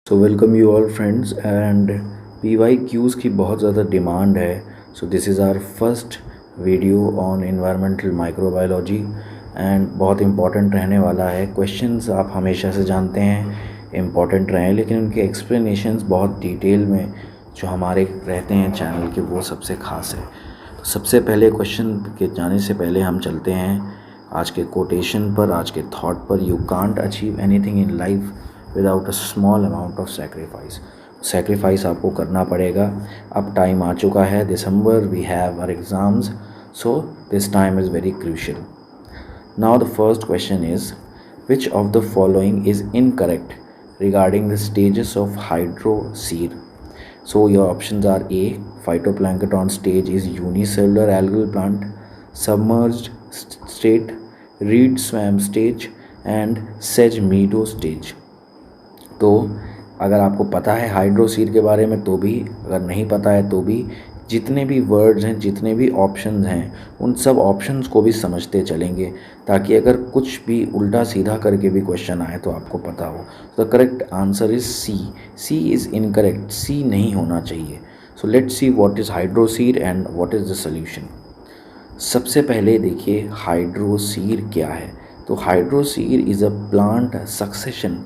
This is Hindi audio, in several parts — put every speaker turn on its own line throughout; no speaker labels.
So welcome you all friends and PYQs की बहुत ज़्यादा डिमांड है. So this is our first video on environmental microbiology and बहुत इम्पॉर्टेंट रहने वाला है. क्वेश्चंस आप हमेशा से जानते हैं इम्पॉर्टेंट रहे, लेकिन उनके एक्सप्लेनेशंस बहुत डिटेल में जो हमारे रहते हैं चैनल के, वो सबसे ख़ास है. तो सबसे पहले क्वेश्चन के जाने से पहले हम चलते हैं आज के कोटेशन पर, आज के थॉट पर. You can't achieve anything in life without a small amount of sacrifice आपको करना पड़ेगा. अब टाइम आ चुका है, December, we have our exams, so this time is very crucial. Now the first question is which of the following is incorrect regarding the stages of hydroseed. So your options are A, phytoplankton stage is unicellular algal plant, submerged state, reed swamp stage and sedge meadow stage. तो अगर आपको पता है हाइड्रोसीड के बारे में तो भी, अगर नहीं पता है तो भी, जितने भी वर्ड्स हैं, जितने भी ऑप्शंस हैं, उन सब ऑप्शंस को भी समझते चलेंगे, ताकि अगर कुछ भी उल्टा सीधा करके भी क्वेश्चन आए तो आपको पता हो. The correct answer is C is incorrect. C नहीं होना चाहिए. So let's see what is hydrosere and what is the solution. सबसे पहले देखिए हाइड्रोसीड क्या है. तो hydrosere is a plant succession.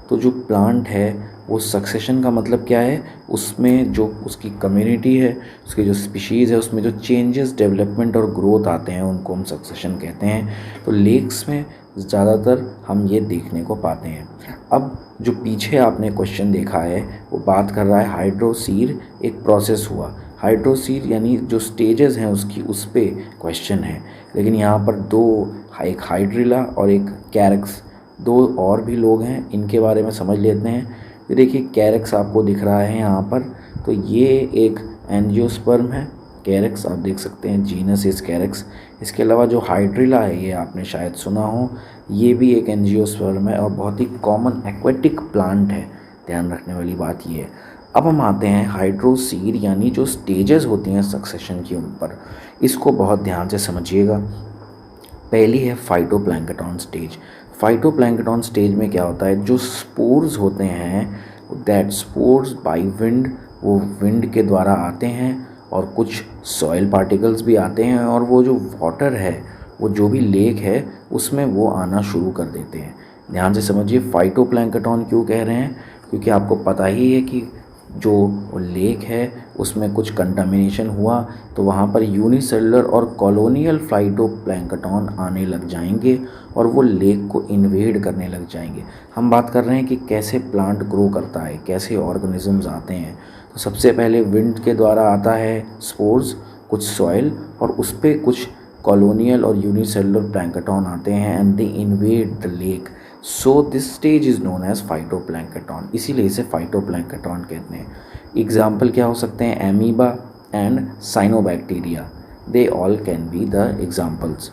तो जो प्लांट है वो सक्सेशन का मतलब क्या है, उसमें जो उसकी कम्युनिटी है, उसकी जो स्पीशीज़ है, उसमें जो चेंजेस, डेवलपमेंट और ग्रोथ आते हैं उनको हम सक्सेशन कहते हैं. तो लेक्स में ज़्यादातर हम ये देखने को पाते हैं. अब जो पीछे आपने क्वेश्चन देखा है वो बात कर रहा है हाइड्रोसीड एक प्रोसेस हुआ. हाइड्रोसीड यानी जो स्टेजेस हैं उसकी, उस पे क्वेश्चन है. लेकिन यहाँ पर दो, एक हाइड्रिला और एक कैरेक्स, दो और भी लोग हैं, इनके बारे में समझ लेते हैं. ये देखिए कैरेक्स आपको दिख रहा है यहाँ पर. तो ये एक एंजियोस्पर्म है. कैरेक्स आप देख सकते हैं, जीनस इज कैरेक्स. इसके अलावा जो हाइड्रिला है ये आपने शायद सुना हो, ये भी एक एंजियोस्पर्म है और बहुत ही कॉमन एक्वेटिक प्लांट है. ध्यान रखने वाली बात ये है. अब हम आते हैं हाइड्रोसीड यानी जो स्टेजेस होती हैं सक्सेशन के ऊपर. इसको बहुत ध्यान से समझिएगा. पहली है फाइटोप्लैंक्टन स्टेज. फाइटोप्लैंक्टन स्टेज में क्या होता है, जो स्पोर्स होते हैं, दैट स्पोर्स बाय विंड, वो विंड के द्वारा आते हैं और कुछ सॉइल पार्टिकल्स भी आते हैं, और वो जो वाटर है, वो जो भी लेक है उसमें वो आना शुरू कर देते हैं. ध्यान से समझिए फाइटोप्लैंक्टन क्यों कह रहे हैं, क्योंकि आपको पता ही है कि जो लेक है उसमें कुछ कंटामिनेशन हुआ तो वहाँ पर यूनिसेलुलर और कॉलोनियल फाइटोप्लैंक्टन आने लग जाएंगे और वो लेक को इन्वेड करने लग जाएंगे. हम बात कर रहे हैं कि कैसे प्लांट ग्रो करता है, कैसे ऑर्गेनिजम्स आते हैं. तो सबसे पहले विंड के द्वारा आता है स्पोर्स, कुछ सॉइल, और उस पर कुछ कॉलोनियल और यूनिसेलुलर प्लैंक्टन आते हैं and they invade the lake. So this stage is known as phytoplankton. इसीलिए इसे फाइटोप्लैंक्टन कहते हैं. एग्जाम्पल क्या हो सकते हैं, amoeba and cyanobacteria, they all can be the examples.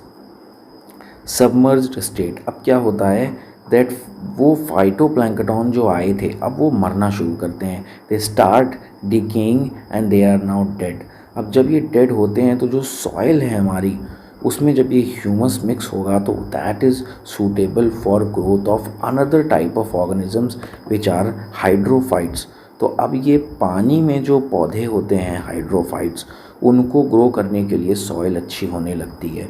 Submerged state. अब क्या होता है दैट वो फाइटोप्लैंक्टन जो आए थे अब वो मरना शुरू करते हैं. They start decaying and they are now dead. अब जब ये डेड होते हैं तो जो सॉइल है हमारी, उसमें जब ये ह्यूमस मिक्स होगा तो that is suitable for growth of another type of organisms which are hydrophytes. तो अब ये पानी में जो पौधे होते हैं हाइड्रोफाइट्स, उनको ग्रो करने के लिए सॉइल अच्छी होने लगती है.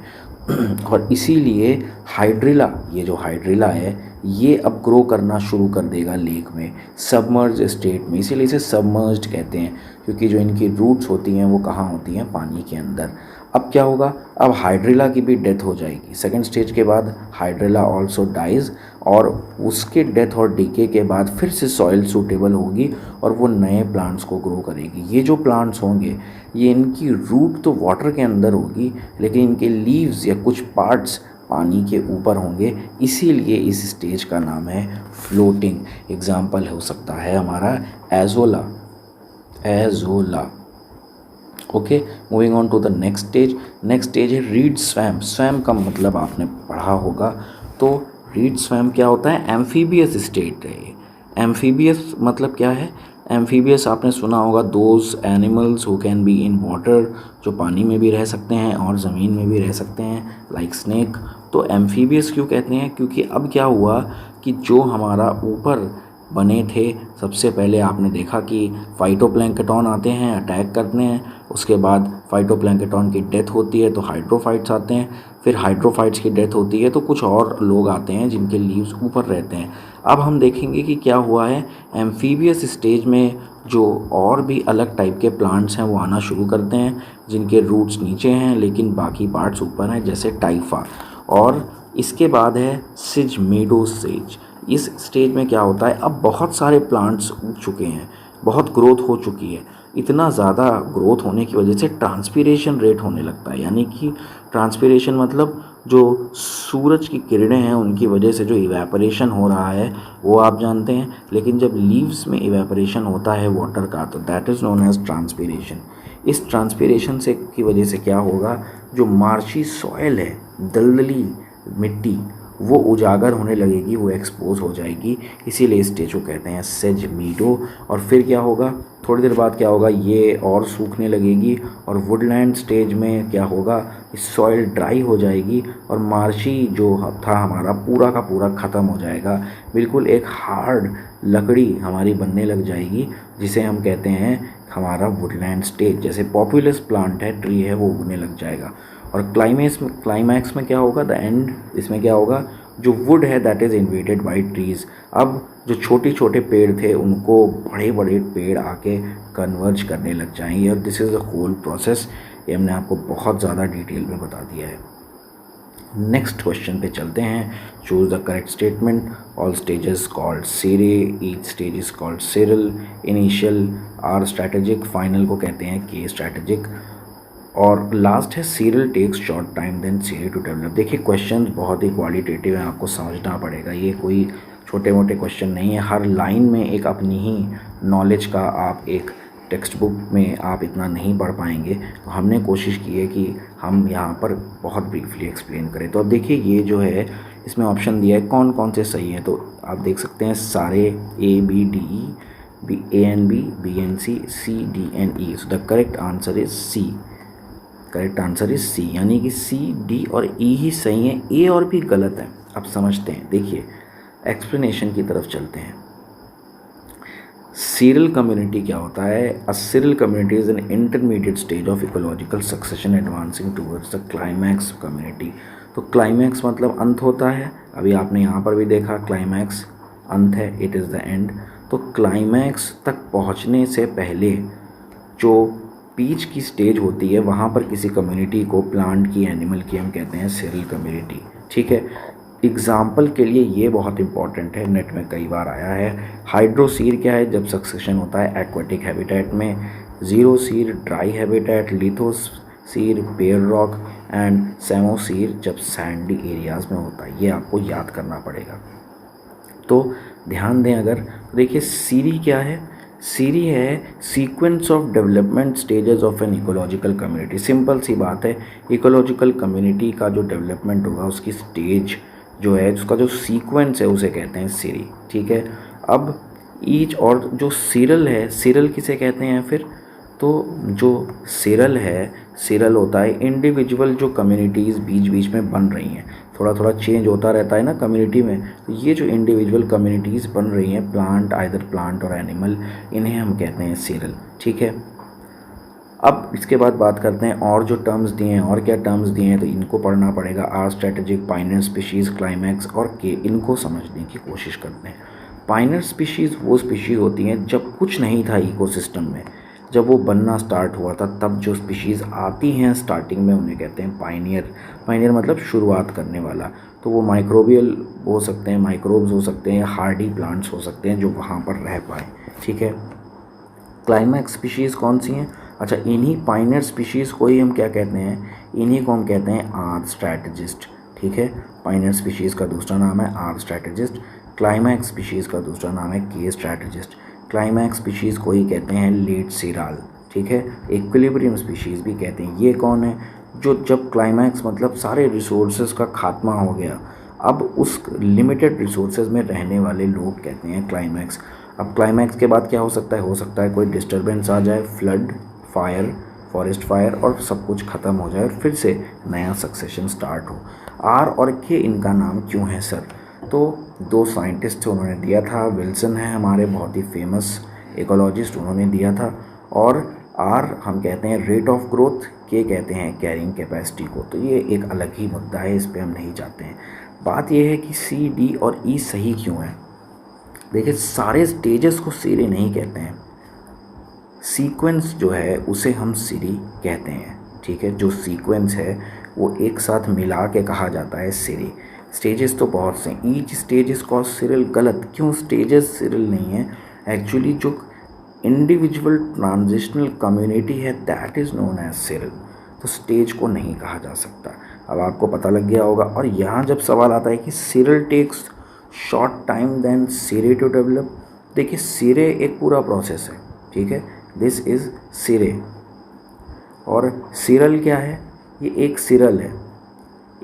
और इसीलिए हाइड्रिला, ये जो हाइड्रिला है ये अब ग्रो करना शुरू कर देगा लेक में, सबमर्ज स्टेट में. इसीलिए इसे सबमर्ज्ड कहते हैं, क्योंकि जो इनकी रूट्स होती हैं वो कहाँ होती हैं, पानी के अंदर. अब क्या होगा, अब हाइड्रिला की भी डेथ हो जाएगी. सेकंड स्टेज के बाद हाइड्रिला ऑल्सो डाइज, और उसके डेथ और डीके के बाद फिर से सॉइल सूटेबल होगी और वो नए प्लांट्स को ग्रो करेगी. ये जो प्लांट्स होंगे ये, इनकी रूट तो वाटर के अंदर होगी, लेकिन इनके लीव्स या कुछ पार्ट्स पानी के ऊपर होंगे. इसीलिए इस स्टेज का नाम है फ्लोटिंग. एग्जाम्पल हो सकता है हमारा azolla. Okay, moving on to the next stage. Next stage है रीड स्वैम्प. स्वैम्प का मतलब आपने पढ़ा होगा. तो रीड स्वैम्प क्या होता है, एम्फीबियस स्टेट है. एम्फीबियस मतलब क्या है, एम्फीबियस आपने सुना होगा, those animals who can be in water, जो पानी में भी रह सकते हैं और ज़मीन में भी रह सकते हैं, लाइक स्नेक. तो एम्फीबियस क्यों कहते हैं, क्योंकि अब क्या हुआ कि जो हमारा ऊपर बने थे। सबसे पहले आपने देखा कि फाइटोप्लैंक्टन आते हैं, अटैक करते हैं, उसके बाद फाइटोप्लैंक्टन की डेथ होती है तो हाइड्रोफाइट्स आते हैं, फिर हाइड्रोफाइट्स की डेथ होती है तो कुछ और लोग आते हैं जिनके लीव्स ऊपर रहते हैं। अब हम देखेंगे कि क्या हुआ है एम्फीबियस स्टेज में, जो और भी अलग टाइप के प्लांट्स हैं वो आना शुरू करते हैं जिनके रूट्स नीचे हैं लेकिन बाकी पार्ट्स ऊपर हैं, जैसे टाइफा। और इसके बाद है सिजमेडो स्टेज। इस स्टेज में क्या होता है, अब बहुत सारे प्लांट्स उग चुके हैं, बहुत ग्रोथ हो चुकी है। इतना ज़्यादा ग्रोथ होने की वजह से ट्रांसपीरेशन रेट होने लगता है, यानी कि ट्रांसपीरेशन मतलब जो सूरज की किरणें हैं उनकी वजह से जो इवेपोरेशन हो रहा है वो आप जानते हैं। लेकिन जब लीव्स में इवेपोरेशन होता है वाटर का तो that is known as transpiration. इस ट्रांसपीरेशन से की वजह से क्या होगा, जो मार्शी सॉयल है, दलदली मिट्टी, वो उजागर होने लगेगी, वो एक्सपोज हो जाएगी, इसीलिए इस स्टेज को कहते हैं सेजमीडो। और फिर क्या होगा, थोड़ी देर बाद क्या होगा, ये और सूखने लगेगी और वुडलैंड स्टेज में क्या होगा, सॉइल ड्राई हो जाएगी और मार्शी जो था हमारा पूरा का पूरा ख़त्म हो जाएगा। बिल्कुल एक हार्ड लकड़ी हमारी बनने लग जाएगी, जिसे हम कहते हैं हमारा वुडलैंड स्टेज। जैसे पॉपुलस प्लांट है, ट्री है, वो उगने लग जाएगा। और क्लाइमैक्स में क्या होगा, द एंड, इसमें क्या होगा, जो वुड है that is invaded by trees. अब जो छोटे छोटे पेड़ थे उनको बड़े बड़े पेड़ आके कन्वर्ज करने लग जाएंगे। और this is a whole process, ये हमने आपको बहुत ज़्यादा डिटेल में बता दिया है। नेक्स्ट क्वेश्चन पे चलते हैं। Choose the correct statement. All stages called sere, each stage is called seral. Initial are strategic, final को कहते हैं के स्ट्रैटेजिक। और लास्ट है seral takes short time then sere to develop. देखिए क्वेश्चन बहुत ही क्वालिटेटिव है, आपको समझना पड़ेगा, ये कोई छोटे मोटे क्वेश्चन नहीं है। हर लाइन में एक अपनी ही नॉलेज का, आप एक टेक्स्ट बुक में आप इतना नहीं पढ़ पाएंगे, तो हमने कोशिश की है कि हम यहाँ पर बहुत ब्रीफली एक्सप्लेन करें। तो अब देखिए ये जो है इसमें ऑप्शन दिया है कौन कौन से सही हैं, तो आप देख सकते हैं सारे A B D E, A and B and C, C D and E। So the correct answer is C। Correct answer is C, यानी कि C, D और E ही सही है, A और B गलत है। अब समझते हैं, देखिए एक्सप्लेनेशन की तरफ चलते हैं। सीरियल कम्युनिटी क्या होता है? A seral community is an intermediate stage of ecological succession advancing towards the climax community. तो क्लाइमैक्स मतलब अंत होता है, अभी आपने यहाँ पर भी देखा क्लाइमैक्स अंत है, इट इज़ द एंड। तो क्लाइमैक्स तक पहुँचने से पहले जो बीच की स्टेज होती है वहाँ पर किसी कम्युनिटी को, प्लांट की, एनिमल की, हम कहते हैं सीरियल कम्युनिटी। ठीक है, एग्जाम्पल के लिए ये बहुत इंपॉर्टेंट है, नेट में कई बार आया है। हाइड्रोसीर क्या है? जब सक्सेशन होता है एक्वेटिक हैबिटेट में। Xerosere dry habitat, lithosere bare rock and psammosere जब सैंडी एरियाज़ में होता है। ये आपको याद करना पड़ेगा, तो ध्यान दें। अगर तो देखिए सीरी क्या है? सीरी है sequence of development stages of an ecological community. Simple सी बात है, इकोलॉजिकल कम्युनिटी का जो डेवलपमेंट होगा उसकी स्टेज जो है, उसका जो सीक्वेंस है उसे कहते हैं सीरी। ठीक है, अब ईच, और जो सीरल है, सीरल किसे कहते हैं फिर? तो जो सीरल है, सीरल होता है इंडिविजुअल जो कम्युनिटीज़ बीच बीच में बन रही हैं, थोड़ा थोड़ा चेंज होता रहता है ना कम्युनिटी में, तो ये जो इंडिविजुअल कम्युनिटीज़ बन रही हैं, प्लांट, आइदर प्लांट और एनिमल, इन्हें हम कहते हैं सीरल। ठीक है, अब इसके बाद बात करते हैं और जो टर्म्स दिए हैं, और क्या टर्म्स दिए हैं, तो इनको पढ़ना पड़ेगा। आर स्ट्रेटेजिक, पाइनर स्पीशीज़, क्लाइमैक्स और के, इनको समझने की कोशिश करते हैं। पाइनर स्पीशीज़ वो स्पीशीज़ होती हैं जब कुछ नहीं था इकोसिस्टम में, जब वो बनना स्टार्ट हुआ था, तब जो स्पीशीज़ आती हैं स्टार्टिंग में उन्हें कहते हैं पाइनियर। पाइनियर मतलब शुरुआत करने वाला। तो वो माइक्रोबियल हो सकते हैं, माइक्रोब्स हो सकते हैं, हार्डी प्लांट्स हो सकते हैं जो वहाँ पर रह पाए। ठीक है, क्लाइमैक्स स्पीशीज़ कौन सी हैं? अच्छा, इन्हीं पाइनियर स्पीशीज़ को ही हम क्या कहते हैं? इन्हीं को हम कहते हैं आर स्ट्रैटेजिस्ट। ठीक है, पाइनियर स्पीशीज़ का दूसरा नाम है आर स्ट्रैटेजिस्ट, क्लाइमैक्स स्पीशीज़ का दूसरा नाम है के स्ट्रैटेजिस्ट। क्लाइमैक्स स्पीशीज़ को ही कहते हैं लेट सीराल। ठीक है, इक्विलिब्रियम स्पीशीज़ भी कहते हैं। ये कौन है? जो जब क्लाइमैक्स मतलब सारे रिसोर्सेज का खात्मा हो गया, अब उस लिमिटेड रिसोर्सेज में रहने वाले लोग कहते हैं क्लाइमैक्स। अब क्लाइमैक्स के बाद क्या हो सकता है? हो सकता है कोई डिस्टर्बेंस आ जाए, फ्लड, फायर, फॉरेस्ट फायर, और सब कुछ ख़त्म हो जाए और फिर से नया सक्सेशन स्टार्ट हो। आर और के इनका नाम क्यों है सर? तो 2 साइंटिस्ट थे, उन्होंने दिया था। विल्सन है हमारे बहुत ही फेमस इकोलॉजिस्ट, उन्होंने दिया था। और आर हम कहते हैं रेट ऑफ ग्रोथ, के कहते हैं कैरिंग कैपेसिटी को। तो ये एक अलग ही मुद्दा है, इस पे हम नहीं जाते हैं। बात ये है कि सी, डी और ई सही क्यों है। देखिए, सारे स्टेजेस को सीरी नहीं कहते हैं, सीक्वेंस जो है उसे हम सीरी कहते हैं, ठीक है। जो सीक्वेंस है वो एक साथ मिला के कहा जाता है सीरी। स्टेजेस तो बहुत से, each stage is called serial. गलत, क्यों स्टेजेस सीरियल नहीं है? एक्चुअली जो इंडिविजुअल ट्रांजिशनल कम्युनिटी है that is known as serial. तो स्टेज को नहीं कहा जा सकता। अब आपको पता लग गया होगा। और यहाँ जब सवाल आता है कि seral takes short time then sere to develop, देखिए सीरे एक पूरा प्रोसेस है, ठीक है। This is sere. और सीरियल क्या है? ये एक सीरियल है,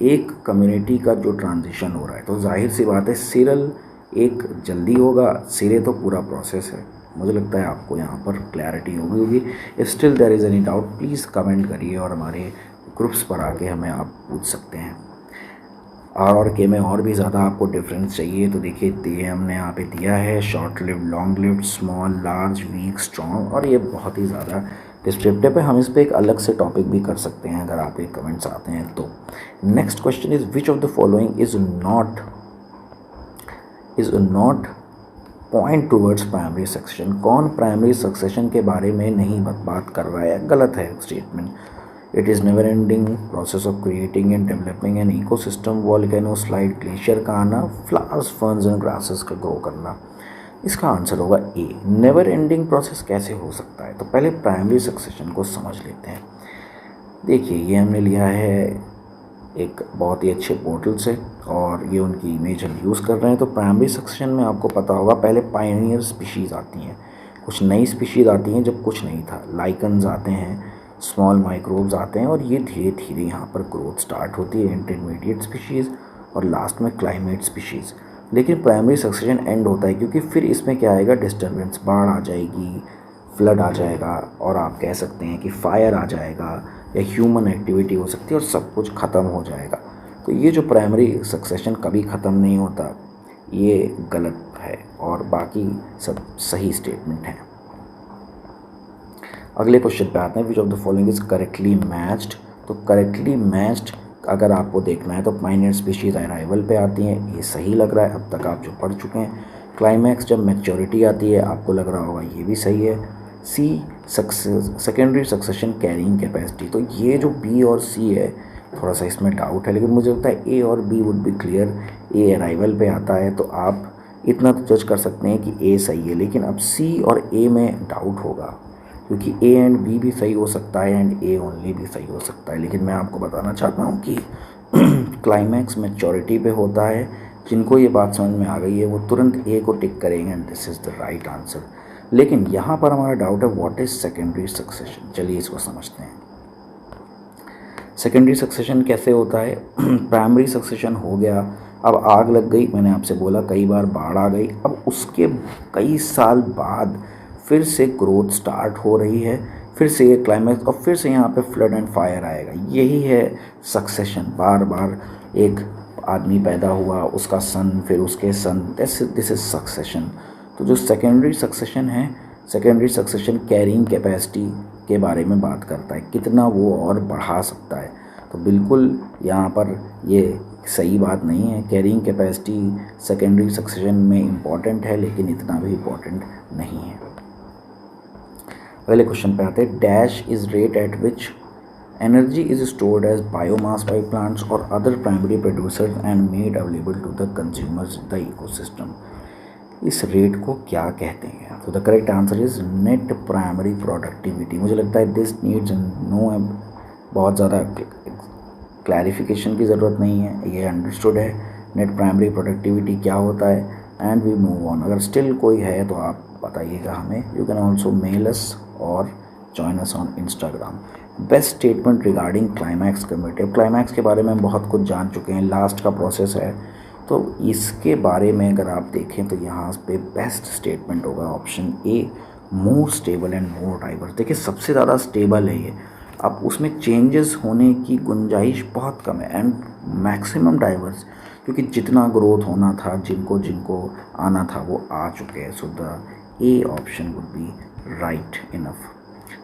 एक कम्युनिटी का जो ट्रांजिशन हो रहा है। तो जाहिर सी बात है सीरियल एक जल्दी होगा, सीरे तो पूरा प्रोसेस है। मुझे लगता है आपको यहाँ पर क्लैरिटी होगी। If still there is any doubt please comment करिए और हमारे ग्रुप्स पर आके हमें आप पूछ सकते हैं। आर और के में और भी ज़्यादा आपको डिफरेंस चाहिए तो देखिए, ये हमने यहाँ पे दिया है short lived, long lived, small, large, weak, strong. और ये बहुत ही ज़्यादा डिस्क्रिप्टिव है, हम इस पर एक अलग से टॉपिक भी कर सकते हैं अगर आपके कमेंट्स आते हैं तो। Next question is which of the following is not point towards primary succession. कौन प्राइमरी सक्सेशन के बारे में नहीं बात कर रहा है? गलत है statement. It is never ending process of creating and developing an ecosystem, volcano, slide, glacier का आना, फ्लावर्स, फर्न्स एंड ग्रासेस का ग्रो करना। इसका आंसर होगा ए। नेवर एंडिंग प्रोसेस कैसे हो सकता है? तो पहले प्राइमरी सक्सेशन को समझ लेते हैं। देखिए, ये हमने लिया है एक बहुत ही अच्छे पोर्टल से और ये उनकी इमेज हम यूज़ कर रहे हैं। तो प्राइमरी सक्सेशन में आपको पता होगा पहले पायनियर स्पीशीज़ आती हैं, कुछ नई स्पीशीज़ आती हैं जब कुछ नहीं था, लाइकन्स आते हैं, स्मॉल माइक्रोब्स आते हैं और ये धीरे धीरे यहाँ पर ग्रोथ स्टार्ट होती है, इंटरमीडिएट स्पीशीज़ और लास्ट में क्लाइमेट स्पीशीज़। लेकिन प्राइमरी सक्सेशन एंड होता है क्योंकि फिर इसमें क्या आएगा? डिस्टर्बेंस, बाढ़ आ जाएगी, फ्लड आ जाएगा और आप कह सकते हैं कि फायर आ जाएगा या ह्यूमन एक्टिविटी हो सकती है और सब कुछ ख़त्म हो जाएगा। तो ये जो प्राइमरी सक्सेशन कभी ख़त्म नहीं होता, ये गलत है और बाकी सब सही स्टेटमेंट हैं। अगले क्वेश्चन पे आते हैं, विच of the following is correctly matched. तो करेक्टली मैच्ड अगर आपको देखना है तो पायनियर स्पीशीज़ अराइवल पे आती हैं, ये सही लग रहा है अब तक आप जो पढ़ चुके हैं। क्लाइमैक्स जब मैच्योरिटी आती है, आपको लग रहा होगा ये भी सही है। सी सेकेंडरी सक्सेशन कैरिंग कैपेसिटी, तो ये जो बी और सी है थोड़ा सा इसमें डाउट है, लेकिन मुझे लगता है ए और B would be clear. A arrival पे आता है तो आप इतना तो जज कर सकते हैं कि ए सही है, लेकिन अब सी और ए में डाउट होगा क्योंकि ए एंड बी भी सही हो सकता है एंड ए ओनली भी सही हो सकता है। लेकिन मैं आपको बताना चाहता हूँ कि क्लाइमैक्स मैच्योरिटी पे होता है। जिनको ये बात समझ में आ गई है वो तुरंत ए को टिक करेंगे and this is the right answer. लेकिन यहाँ पर हमारा डाउट है व्हाट इज़ सेकेंडरी सक्सेशन। चलिए इसको समझते हैं। सेकेंडरी सक्सेशन कैसे होता है? प्राइमरी सक्सेशन हो गया, अब आग लग गई, मैंने आपसे बोला कई बार बाढ़ आ गई, अब उसके कई साल बाद फिर से ग्रोथ स्टार्ट हो रही है, फिर से ये क्लाइमैक्स और फिर से यहाँ पे फ्लड एंड फायर आएगा। यही है सक्सेशन। बार बार एक आदमी पैदा हुआ, उसका सन, फिर उसके सन, दिस इज सक्सेशन। तो जो सेकेंडरी सक्सेशन है, सेकेंडरी सक्सेशन कैरिंग कैपेसिटी के बारे में बात करता है, कितना वो और बढ़ा सकता है। तो बिल्कुल यहाँ पर ये सही बात नहीं है। कैरिंग कैपेसिटी सेकेंडरी सक्सेशन में इम्पॉर्टेंट है लेकिन इतना भी इम्पॉर्टेंट नहीं है। अगले क्वेश्चन पे आते हैं, dash is rate at which energy is stored as biomass by plants और other primary producers and made available to the consumers the ecosystem. इस रेट को क्या कहते हैं? तो the correct answer is net primary productivity. मुझे लगता है दिस नीड्स नो बहुत ज़्यादा क्लैरिफिकेशन की ज़रूरत नहीं है, ये अंडरस्टूड है नेट प्राइमरी प्रोडक्टिविटी क्या होता है। And we move on. अगर स्टिल कोई है तो आप बताइएगा हमें। You can also mail us और join us on Instagram. Best statement regarding climax community. अब क्लाइमैक्स के बारे में हम बहुत कुछ जान चुके हैं, लास्ट का प्रोसेस है, तो इसके बारे में अगर आप देखें तो यहाँ पे बेस्ट स्टेटमेंट होगा option A, more stable and more diverse. देखिए सबसे ज़्यादा स्टेबल है ये, अब उसमें चेंजेस होने की गुंजाइश बहुत कम है एंड मैक्सिमम डाइवर्स, क्योंकि जितना ग्रोथ होना था, जिनको जिनको आना था वो आ चुके हैं। So the A option would be right enough.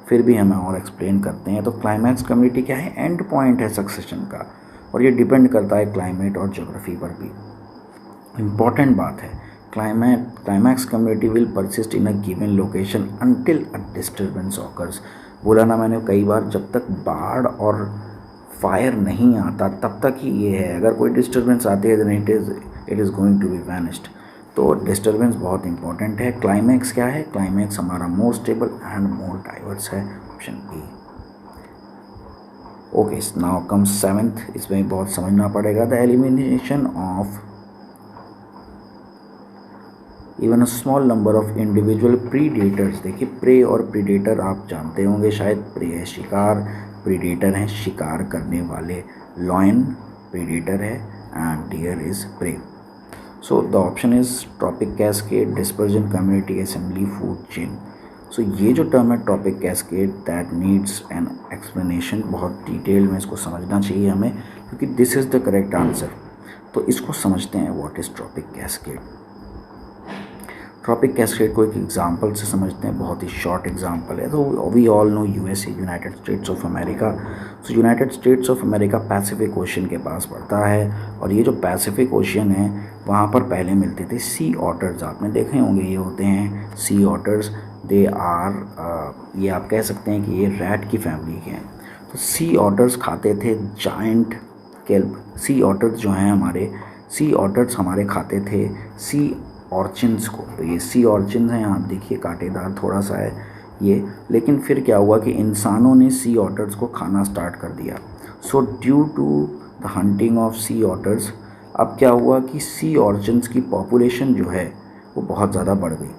फिर भी हमें और एक्सप्लेन करते हैं। तो क्लाइमैक्स कम्युनिटी क्या है? एंड पॉइंट है सक्सेशन का, और ये डिपेंड करता है क्लाइमेट और ज्योग्राफी पर भी। इम्पॉर्टेंट बात है, climax community will persist in a given location until a disturbance occurs. बोला ना मैंने कई बार, जब तक बाढ़ और फायर नहीं आता तब तक ही ये है। अगर कोई डिस्टर्बेंस आती है then it is going to be vanished. तो डिस्टर्बेंस बहुत इंपॉर्टेंट है। क्लाइमैक्स क्या है? क्लाइमैक्स हमारा more stable and more diverse है, option A. Okay, now comes seventh. इसमें बहुत समझना पड़ेगा। The elimination of even a small number of individual predators. देखिए, प्रे और प्रीडेटर आप जानते होंगे शायद। प्रे है शिकार, प्रीडेटर है शिकार करने वाले। लॉयन प्रीडेटर है and deer is prey. So the option is trophic cascade, dispersion, community assembly, food chain. सो ये जो टर्म है trophic cascade, that needs an explanation. बहुत डिटेल में इसको समझना चाहिए हमें, क्योंकि this is the correct answer. तो इसको समझते हैं, what is trophic cascade. Trophic cascade को एक एग्जांपल से समझते हैं, बहुत ही शॉर्ट एग्जांपल है। तो we all know USA, United States of America. So United States of America Pacific Ocean के पास पड़ता है, और ये जो पैसिफिक ओशन है वहाँ पर पहले मिलते थे सी ऑटर्स। आपने देखे होंगे, ये होते हैं सी ऑटर्स। दे आर ये आप कह सकते हैं कि ये रैट की फैमिली के हैं। तो सी ऑटर्स खाते थे जायंट केल्प। सी ऑटर्स जो हैं सी ऑटर्स हमारे खाते थे सी ऑर्चिन्स को। तो ये सी ऑर्चिन्स हैं, आप देखिए कांटेदार थोड़ा सा है ये। लेकिन फिर क्या हुआ कि इंसानों ने सी ऑटर्स को खाना स्टार्ट कर दिया। So due to the hunting of sea otters, अब क्या हुआ कि सी ऑर्चिन्स की पॉपुलेशन जो है वो बहुत ज़्यादा बढ़ गई।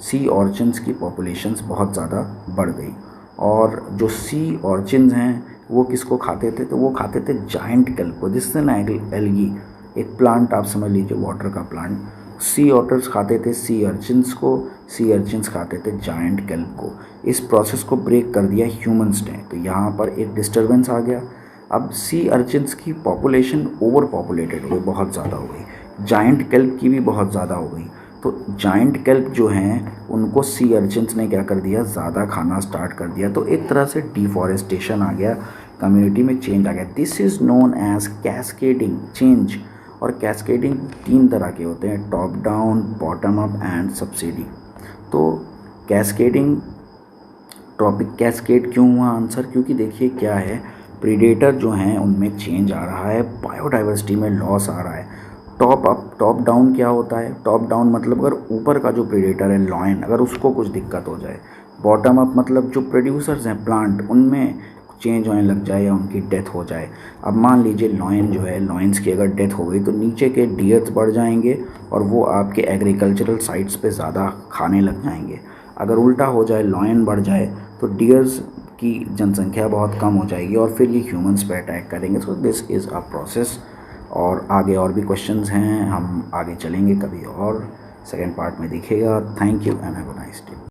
सी ऑर्चिन्स की पॉपुलेशंस बहुत ज़्यादा बढ़ गई। और जो सी ऑर्चिन्स हैं वो किसको खाते थे? तो वो खाते थे जायंट केल्प को, जिससे ना एल्गी, एक प्लांट आप समझ लीजिए, वाटर का प्लांट। सी ऑटर्स खाते थे सी अर्चिन्स को, सी अर्चिन्स खाते थे जायंट केल्प को। इस प्रोसेस को ब्रेक कर दिया ह्यूमंस ने। तो यहाँ पर एक डिस्टर्बेंस आ गया। अब सी अर्चिन्स की पॉपुलेशन ओवर पॉपुलेटेड हो गई, बहुत ज़्यादा हो गई। जायंट केल्प की भी बहुत ज़्यादा हो गई। तो जायंट केल्प जो हैं उनको सी अर्चिन्स ने क्या कर दिया? ज़्यादा खाना स्टार्ट कर दिया। तो एक तरह से डिफॉरेस्टेशन आ गया, कम्युनिटी में चेंज आ गया। This is known as cascading change. और कैस्केडिंग 3 तरह के होते हैं, top down, bottom up and subsidy. तो कैस्केडिंग, ट्रॉपिक कैस्केड क्यों हुआ आंसर? क्योंकि देखिए क्या है, प्रीडेटर जो हैं उनमें चेंज आ रहा है, बायोडाइवर्सिटी में लॉस आ रहा है। टॉप अप, टॉप डाउन क्या होता है? टॉप डाउन मतलब अगर ऊपर का जो प्रीडेटर है लॉयन, अगर उसको कुछ दिक्कत हो जाए। बॉटम अप मतलब जो प्रोड्यूसर्स हैं प्लांट, उनमें चेंज होने लग जाए या उनकी डेथ हो जाए। अब मान लीजिए लॉयन जो है, लॉयंस की अगर डेथ हो गई तो नीचे के डियर्स बढ़ जाएंगे और वो आपके एग्रीकल्चरल साइट्स पे ज़्यादा खाने लग जाएंगे। अगर उल्टा हो जाए, लॉयन बढ़ जाए, तो डियर्स की जनसंख्या बहुत कम हो जाएगी और फिर ये ह्यूमंस पे अटैक करेंगे। सो दिस इज़ अ प्रोसेस। और आगे और भी क्वेश्चंस हैं, हम आगे चलेंगे कभी और सेकेंड पार्ट में दिखेगा। Thank you and have a nice day.